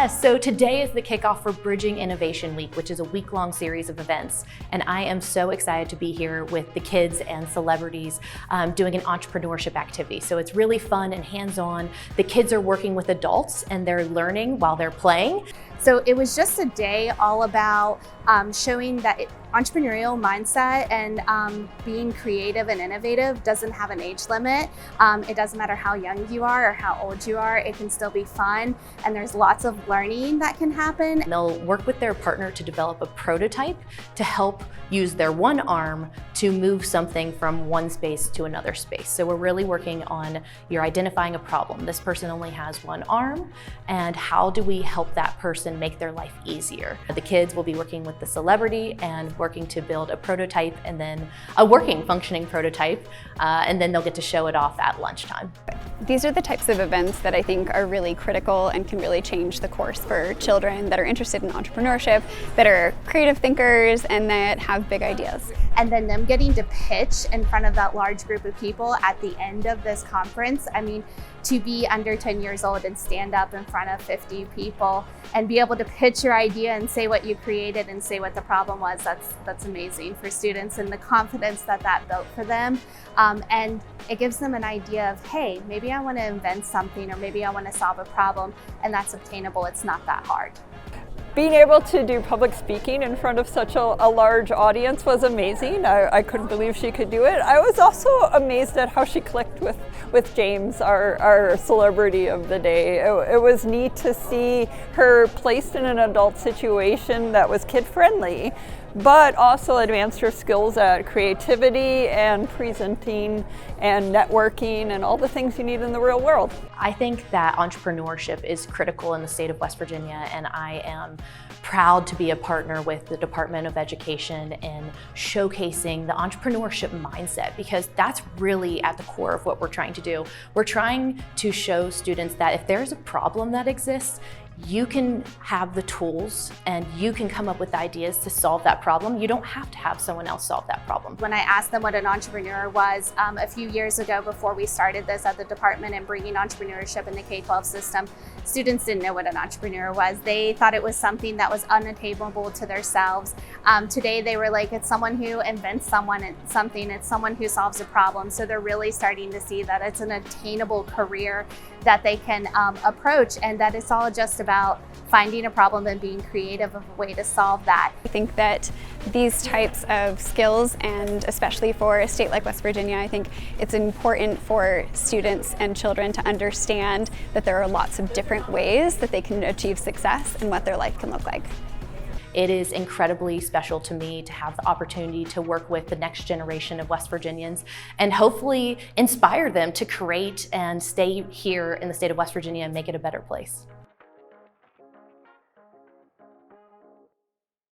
Yes, so today is the kickoff for Bridging Innovation Week, which is a week-long series of events. And I am so excited to be here with the kids and celebrities doing an entrepreneurship activity. So it's really fun and hands-on. The kids are working with adults and they're learning while they're playing. So it was just a day all about showing that entrepreneurial mindset and being creative and innovative doesn't have an age limit. It doesn't matter how young you are or how old you are, it can still be fun, and there's lots of learning that can happen. They'll work with their partner to develop a prototype to help use their one arm to move something from one space to another space. So we're really working on, you're identifying a problem. This person only has one arm, and how do we help that person make their life easier? The kids will be working with the celebrity and working to build a prototype, and then a working, functioning prototype, and then they'll get to show it off at lunchtime. These are the types of events that I think are really critical and can really change the course for children that are interested in entrepreneurship, that are creative thinkers, and that have big ideas. And then them getting to pitch in front of that large group of people at the end of this conference. I mean, to be under 10 years old and stand up in front of 50 people and be able to pitch your idea and say what you created and say what the problem was, that's amazing for students, and the confidence that built for them. And it gives them an idea of, hey, maybe I want to invent something, or maybe I want to solve a problem, and that's obtainable. It's not that hard. Being able to do public speaking in front of such a large audience was amazing. I couldn't believe she could do it. I was also amazed at how she clicked with James, our celebrity of the day. It was neat to see her placed in an adult situation that was kid-friendly, but also advanced her skills at creativity and presenting and networking and all the things you need in the real world. I think that entrepreneurship is critical in the state of West Virginia, and I am proud to be a partner with the Department of Education in showcasing the entrepreneurship mindset, because that's really at the core of what we're trying to do. We're trying to show students that if there's a problem that exists, you can have the tools and you can come up with ideas to solve that problem. You don't have to have someone else solve that problem. When I asked them what an entrepreneur was a few years ago, before we started this at the department and bringing entrepreneurship in the K-12 system, students didn't know what an entrepreneur was. They thought it was something that was unattainable to themselves. Today they were like, it's someone who invents something, it's someone who solves a problem. So they're really starting to see that it's an attainable career that they can approach, and that it's all just about finding a problem and being creative of a way to solve that. I think that these types of skills, and especially for a state like West Virginia, I think it's important for students and children to understand that there are lots of different ways that they can achieve success and what their life can look like. It is incredibly special to me to have the opportunity to work with the next generation of West Virginians and hopefully inspire them to create and stay here in the state of West Virginia and make it a better place.